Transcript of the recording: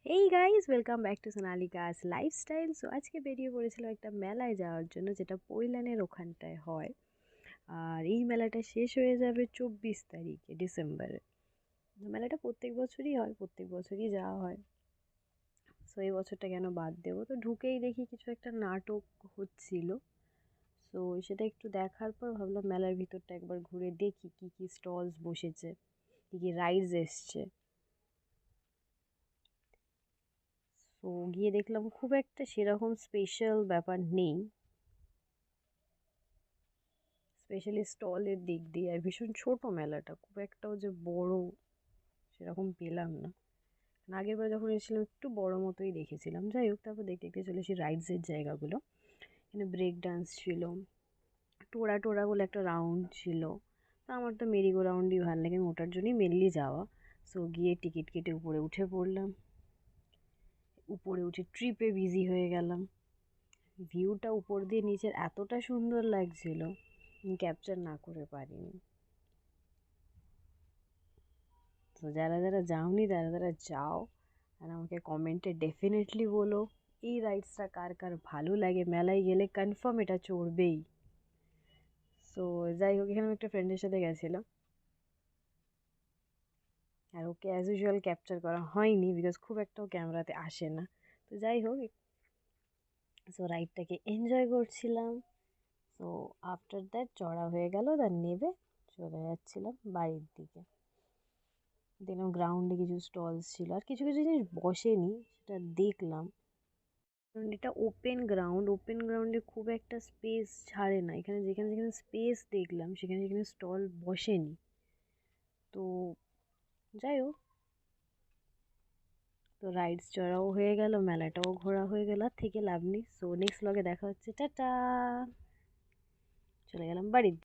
এই guys, welcome back to Sonalika's lifestyle. So আজকে বেরিয়ে পড়েছিল একটা মেলায় যাওয়ার জন্য, যেটা পৈলানের ওখানটায় হয়। আর এই মেলাটা শেষ হয়ে যাবে 24 তারিখে ডিসেম্বরে। মেলাটা প্রত্যেক বছরই হয়, প্রত্যেক বছরই যাওয়া হয়। সো এই বছরটা কেন বাদ দেবো, তো ঢুকেই দেখি কিছু একটা নাটক হচ্ছিল। সো সেটা একটু দেখার পর ভাবলাম মেলার ভিতরটা একবার ঘুরে দেখি কি কি স্টলস বসেছে, কি কি রাইডস এসছে। তো গিয়ে দেখলাম খুব একটা সেরকম স্পেশাল ব্যাপার নেই, স্পেশালি স্টলের দিক দিয়ে। আর ভীষণ ছোট মেলাটা, খুব একটাও যে বড় সেরকম পেলাম না। আগের বার যখন এসেছিলাম একটু বড় মতোই দেখেছিলাম। যাই হোক, তারপর দেখতে দেখতে চলে এসেছি রাইডসের জায়গাগুলো। এখানে ব্রেক ডান্স ছিল, টোরা টোরা বলে একটা রাউন্ড ছিল। তো আমার তো মেরিগো রাউন্ডই ভালো লাগে, আমি ওটার জন্যই মেনলি যাওয়া। সো গিয়ে টিকিট কেটে উপরে উঠে পড়লাম। উপরে উঠে ট্রিপে বিজি হয়ে গেলাম। ভিউটা উপর দিয়ে নিচের এতটা সুন্দর লাগছিল, ক্যাপচার না করে পারিনি। তো যারা যারা যাওনি তারা তারা যাও, আর আমাকে কমেন্টে ডেফিনেটলি বলো এই রাইডসটা কার কার ভালো লাগে। মেলায় গেলে কনফার্ম এটা চড়বেই। সো যাই হোক, এখানে আমি একটা ফ্রেন্ডের সাথে গেছিলাম, আর ওকে অ্যাজ ইউজুয়াল ক্যাপচার করা হয়নি, বিকজ খুব একটাও ক্যামেরাতে আসে না। তো যাই হোক, সো রাইডটাকে এনজয় করছিলাম। সো আফটার দ্যাট চড়া হয়ে গেল, তার নেবে চলে যাচ্ছিলাম বাড়ির দিকে। দেখলাম গ্রাউন্ডে কিছু স্টলস ছিল, আর কিছু কিছু জিনিস বসেনি, সেটা দেখলাম। কারণ এটা ওপেন গ্রাউন্ড, ওপেন গ্রাউন্ডে খুব একটা স্পেস ছাড়ে না। এখানে যেখানে যেখানে স্পেস দেখলাম সেখানে সেখানে স্টল বসেনি। তো যাই হোক, তো রাইডস চড়াও হয়ে গেল, মেলাটাও ঘোরা হয়ে গেল, আর থেকে লাভ নেই। সো নেক্সট ব্লগে দেখা হচ্ছে, টাটা। চলে গেলাম বাড়ির